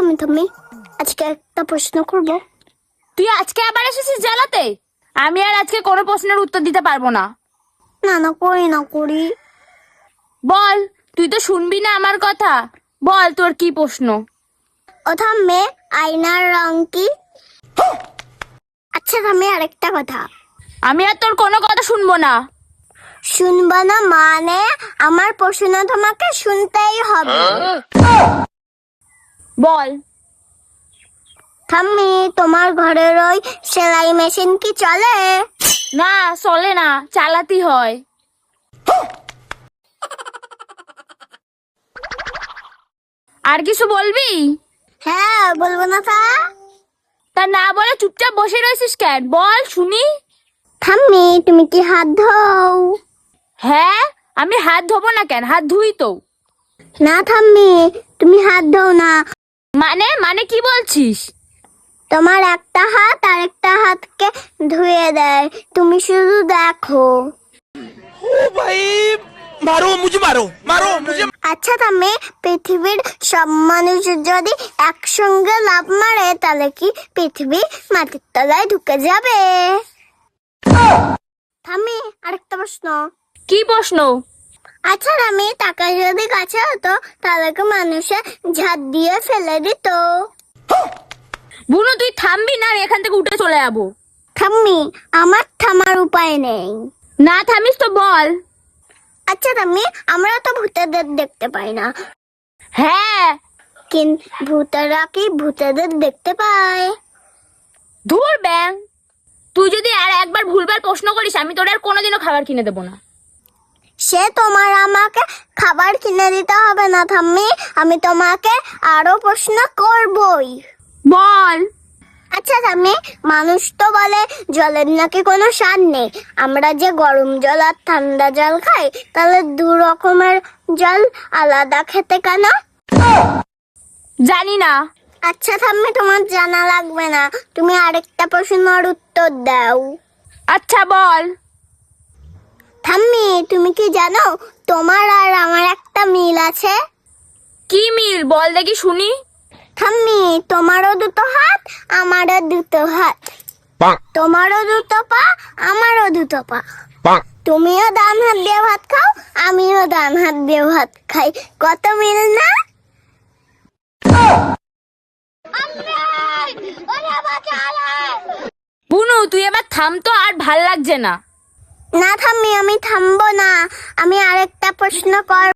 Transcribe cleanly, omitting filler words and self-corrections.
থামি থামি, আজকে একটা প্রশ্ন করব। তুই আজকে আবার এসেছিস জ্বালাতে? আমি আর আজকে কোনো প্রশ্নের উত্তর দিতে পারবো না। না না করি না করি। বল, তুই তো শুনবি না আমার কথা। বল তোর কি প্রশ্ন। ও থামে, আয়নার রং কি? আচ্ছা থামে, আরেকটা কথা। আমি আর তোর কোনো কথা শুনবো না। শুনবা না মানে আমার প্রশ্ন তোমাকে শুনতেই হবে। বল। থাম্মি, তোমার ঘরের ওই সেলাই মেশিন কি চলে? না, চলে না, চালাতে হয়। আর কিছু বলবি? হ্যাঁ, বলবো না তা না বলে চুপচাপ বসে রয়েছিস কেন? বল শুনি। থাম্মি, তুমি কি হাত ধোও? হ্যাঁ, আমি হাত ধোবো না কেন? হাত ধুই তো। না থাম্মি, তুমি হাত ধোও না। মানে মানে কি বলছিস? তোমার একটা হাত আরেকটা হাতকে ধুয়ে দেয়, তুমি শুধু দেখো। ओ भाई मारो मुझे मारो मारो मुझे। আচ্ছা থাম্মি, পৃথিবীর সব মানুষ যদি একসঙ্গে লাফ মারে তাহলে কি পৃথিবী মাটির তলায় ঢুকে যাবে? থাম্মি, আরেকটা প্রশ্ন। কি প্রশ্ন? আচ্ছা থাম্মি, টাকা যদি কাছে হতো তাহলে কি মানুষে ঝাঁট দিয়ে ফেলে দিত? বুনু, তুই থামবি না? আমি এখান থেকে উঠে চলে যাবো। থাম্মি, আমার থামার উপায় নেই। না থামিস তো বল। আচ্ছা থাম্মি, আমরা তো ভূতেদের দেখতে পাই না, হ্যাঁ। কিন্তু ভূতেরা কি ভূতেদের দেখতে পায়? ধুর ব্যাং, তুই যদি আর একবার ভুলবার প্রশ্ন করিস আমি তোর আর কোনোদিনও খাবার কিনে দেবো না। সে তোমার আমাকে খাবার কিনে দিতে হবে না থাম্মি, আমি তোমাকে আরো প্রশ্ন করবই। বল। আচ্ছা থাম্মি, মানুষ তো বলে জলের নাকি কোনো স্বাদ নেই। আমরা যে গরম জল আর ঠান্ডা জল খাই, তাহলে দু রকমের জল আলাদা খেতে কেন? জানি না। আচ্ছা থাম্মি, তোমার জানা লাগবে না, তুমি আরেকটা প্রশ্নের উত্তর দাও। আচ্ছা বল। থাম্মি, তুমি কি জানো তোমার আর আমার একটা মিল আছে? কি মিল? বল দেখি শুনি। থাম্মি, তোমারও দুটো হাত আমারও দুটো হাত, তোমারও দুটো পা আমারও দুটো পা, তুমিও ডান হাত দিয়ে ভাত খাও আমিও ডান হাত দিয়ে ভাত খাই, কত মিল না? বুনু, তুই এবার থাম তো, আর ভাল লাগছে না। না থাম্মি, আমি থামবো না, আমি আরেকটা প্রশ্ন কর।